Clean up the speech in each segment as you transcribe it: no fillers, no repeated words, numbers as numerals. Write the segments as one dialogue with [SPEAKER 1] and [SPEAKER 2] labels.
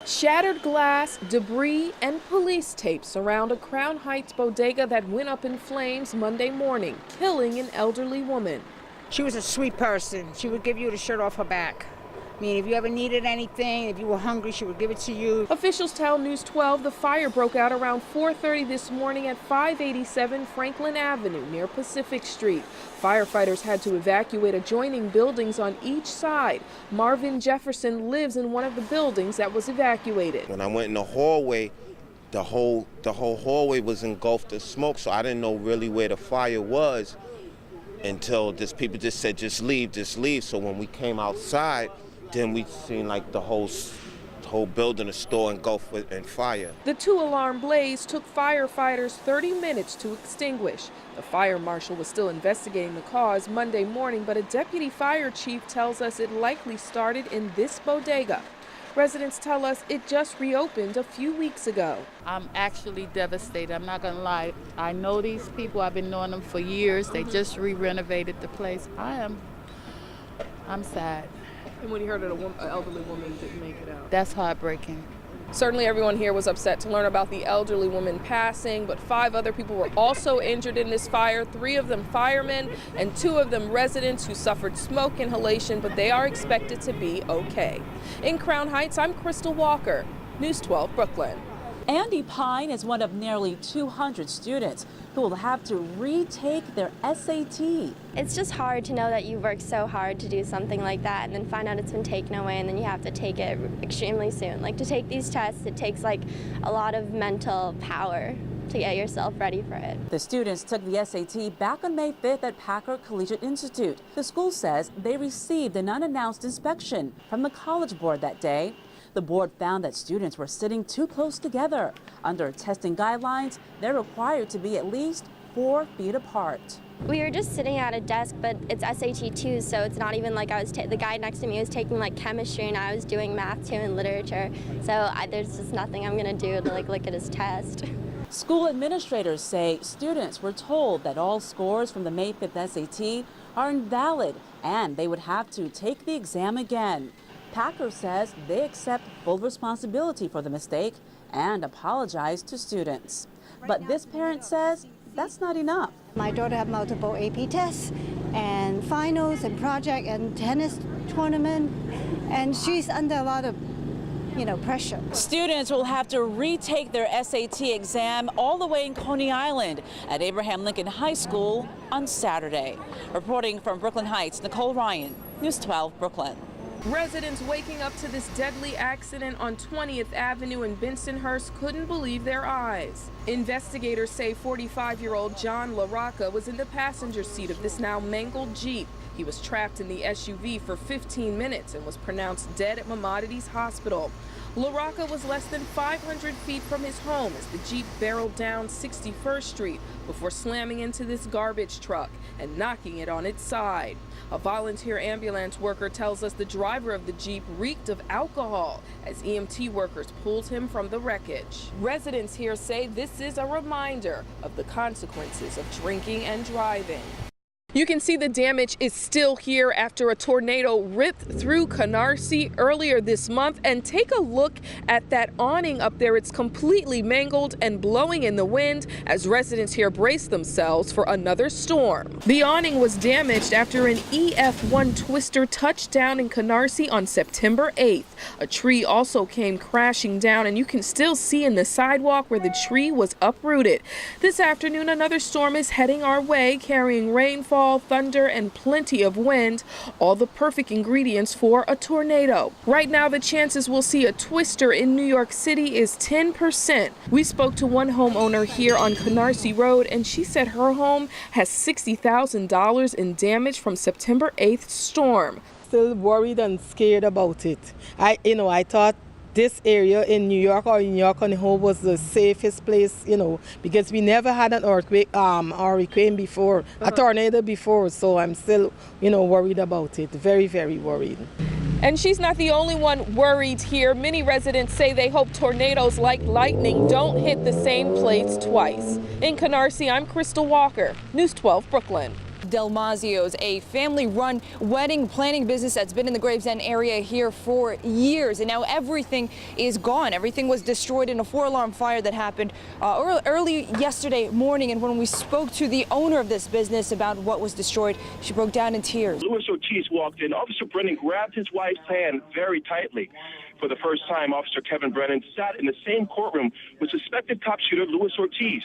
[SPEAKER 1] Shattered glass, debris, and police tape surround a Crown Heights bodega that went up in flames Monday morning, killing an elderly woman.
[SPEAKER 2] She was a sweet person. She would give you the shirt off her back. I mean, if you ever needed anything, if you were hungry, she would give it to you.
[SPEAKER 1] Officials tell News 12 the fire broke out around 4:30 this morning at 587 Franklin Avenue near Pacific Street. Firefighters had to evacuate adjoining buildings on each side. Marvin Jefferson lives in one of the buildings that was evacuated.
[SPEAKER 3] When I went in the hallway, the whole hallway was engulfed in smoke, so I didn't know really where the fire was until people just said, just leave, just leave. So when we came outside, then we seen like the whole building, the store engulfed in fire.
[SPEAKER 1] The two-alarm blaze took firefighters 30 minutes to extinguish. The fire marshal was still investigating the cause Monday morning, but a deputy fire chief tells us it likely started in this bodega. Residents tell us it just reopened a few weeks ago.
[SPEAKER 4] I'm actually devastated. I'm not going to lie. I know these people. I've been knowing them for years. They just re-renovated the place. I'm sad.
[SPEAKER 1] And when you heard that an elderly woman didn't make it out?
[SPEAKER 4] That's heartbreaking.
[SPEAKER 1] Certainly everyone here was upset to learn about the elderly woman passing, but 5 other people were also injured in this fire, 3 of them firemen and 2 of them residents who suffered smoke inhalation, but they are expected to be okay. In Crown Heights, I'm Crystal Walker, News 12 Brooklyn.
[SPEAKER 5] Andy Pine is one of nearly 200 students who will have to retake their SAT.
[SPEAKER 6] It's just hard to know that you worked so hard to do something like that and then find out it's been taken away and then you have to take it extremely soon. Like, to take these tests, it takes like a lot of mental power to get yourself ready for it.
[SPEAKER 5] The students took the SAT back on May 5th at Packer Collegiate Institute. The school says they received an unannounced inspection from the College Board that day. The board found that students were sitting too close together. Under testing guidelines, they're required to be at least 4 feet apart.
[SPEAKER 6] We were just sitting at a desk, but it's SAT 2, so it's not even like the guy next to me was taking like chemistry and I was doing math too and literature. So there's just nothing I'm gonna do to like look at his test.
[SPEAKER 5] School administrators say students were told that all scores from the May 5th SAT are invalid and they would have to take the exam again. Packer says they accept full responsibility for the mistake and apologize to students. But this parent says that's not enough.
[SPEAKER 7] My daughter had multiple AP tests and finals and project and tennis tournament, and she's under a lot of pressure.
[SPEAKER 5] Students will have to retake their SAT exam all the way in Coney Island at Abraham Lincoln High School on Saturday. Reporting from Brooklyn Heights, Nicole Ryan, News 12 Brooklyn.
[SPEAKER 1] Residents waking up to this deadly accident on 20th Avenue in Bensonhurst couldn't believe their eyes. Investigators say 45-year-old John LaRocca was in the passenger seat of this now mangled Jeep. He was trapped in the SUV for 15 minutes and was pronounced dead at Maimonides Hospital. LaRocca was less than 500 feet from his home as the Jeep barreled down 61st Street before slamming into this garbage truck and knocking it on its side. A volunteer ambulance worker tells us the driver of the Jeep reeked of alcohol as EMT workers pulled him from the wreckage. Residents here say this is a reminder of the consequences of drinking and driving. You can see the damage is still here after a tornado ripped through Canarsie earlier this month. And take a look at that awning up there. It's completely mangled and blowing in the wind as residents here brace themselves for another storm. The awning was damaged after an EF1 twister touched down in Canarsie on September 8th. A tree also came crashing down, and you can still see in the sidewalk where the tree was uprooted. This afternoon, another storm is heading our way, carrying rainfall, thunder, and plenty of wind, all the perfect ingredients for a tornado. Right now, the chances we'll see a twister in New York City is 10%. We spoke to one homeowner here on Canarsie Road, and she said her home has $60,000 in damage from September 8th storm.
[SPEAKER 8] Still worried and scared about it. I thought this area in New York or in New York on the whole was the safest place, because we never had an hurricane before, a tornado before, so I'm still, worried about it, very, very worried.
[SPEAKER 1] And she's not the only one worried here. Many residents say they hope tornadoes like lightning don't hit the same place twice. In Canarsie, I'm Crystal Walker, News 12 Brooklyn.
[SPEAKER 9] Delmazios, a family-run wedding planning business that's been in the Gravesend area here for years, and now everything is gone. Everything was destroyed in a 4-alarm fire that happened early yesterday morning, and when we spoke to the owner of this business about what was destroyed, she broke down in tears.
[SPEAKER 10] Louis Ortiz walked in. Officer Brennan grabbed his wife's hand very tightly. For the first time, Officer Kevin Brennan sat in the same courtroom with suspected cop shooter Louis Ortiz.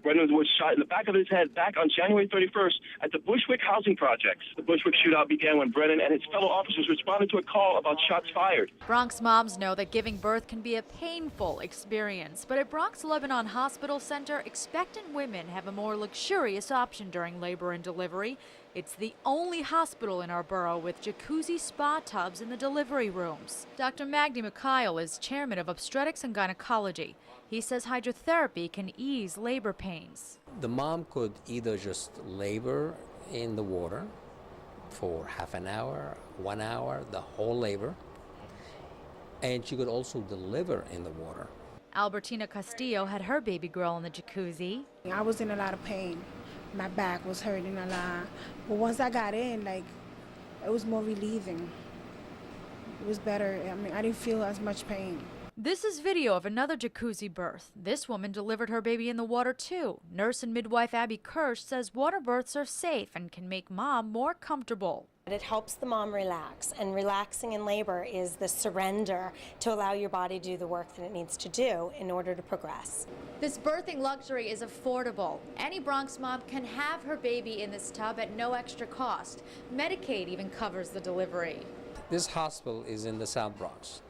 [SPEAKER 10] Brennan was shot in the back of his head back on January 31st at the Bushwick housing projects. The Bushwick shootout began when Brennan and his fellow officers responded to a call about shots fired.
[SPEAKER 11] Bronx moms know that giving birth can be a painful experience, but at Bronx Lebanon Hospital Center, expectant women have a more luxurious option during labor and delivery. It's the only hospital in our borough with jacuzzi spa tubs in the delivery rooms. Dr. Magdi Mikhail is chairman of obstetrics and gynecology. He says hydrotherapy can ease labor pains.
[SPEAKER 12] The mom could either just labor in the water for half an hour, 1 hour, the whole labor, and she could also deliver in the water.
[SPEAKER 11] Albertina Castillo had her baby girl in the jacuzzi.
[SPEAKER 2] I was in a lot of pain. My back was hurting a lot. But once I got in, it was more relieving. It was better. I mean, I didn't feel as much pain.
[SPEAKER 11] This is video of another jacuzzi birth. This woman delivered her baby in the water too. Nurse and midwife Abby Kirsch says water births are safe and can make mom more comfortable.
[SPEAKER 13] It helps the mom relax, and relaxing in labor is the surrender to allow your body to do the work that it needs to do in order to progress.
[SPEAKER 11] This birthing luxury is affordable. Any Bronx mom can have her baby in this tub at no extra cost. Medicaid even covers the delivery.
[SPEAKER 12] This hospital is in the South Bronx,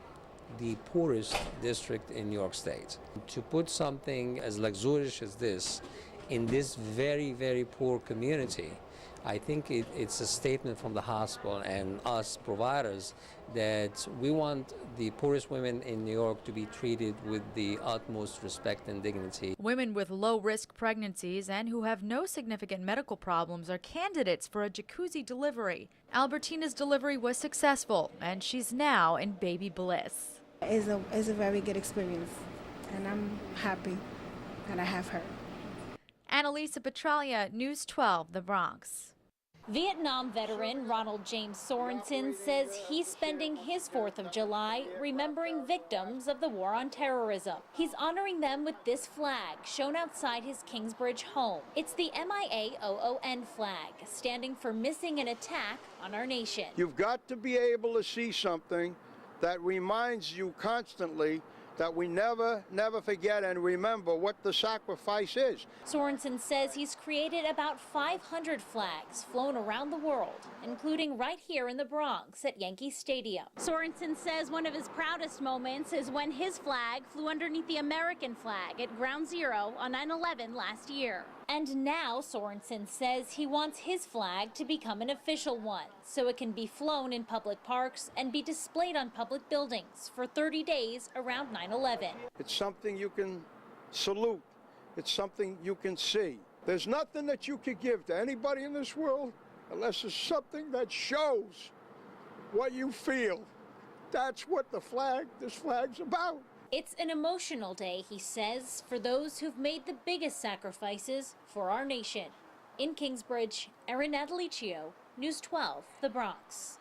[SPEAKER 12] the poorest district in New York State. To put something as luxurious as this in this very, very poor community, I think it's a statement from the hospital and us providers that we want the poorest women in New York to be treated with the utmost respect and dignity.
[SPEAKER 11] Women with low-risk pregnancies and who have no significant medical problems are candidates for a jacuzzi delivery. Albertina's delivery was successful, and she's now in baby bliss.
[SPEAKER 2] It's a very good experience, and I'm happy that I have her.
[SPEAKER 11] Annalisa Petralia, News 12, The Bronx.
[SPEAKER 14] Vietnam veteran Ronald James Sorensen says he's spending his 4th of July remembering victims of the war on terrorism. He's honoring them with this flag shown outside his Kingsbridge home. It's the MIAOON flag, standing for missing an attack on our nation.
[SPEAKER 15] You've got to be able to see something that reminds you constantly that we never forget and remember what the sacrifice is.
[SPEAKER 14] Sorensen says he's created about 500 flags flown around the world, including right here in the Bronx at Yankee Stadium. Sorensen says one of his proudest moments is when his flag flew underneath the American flag at Ground Zero on 9/11 last year. And now Sorensen says he wants his flag to become an official one, so it can be flown in public parks and be displayed on public buildings for 30 days around 9/11.
[SPEAKER 15] It's something you can salute. It's something you can see. There's nothing that you could give to anybody in this world unless it's something that shows what you feel. That's what this flag's about.
[SPEAKER 14] It's an emotional day, he says, for those who've made the biggest sacrifices for our nation. In Kingsbridge, Erin Adelicio, News 12, The Bronx.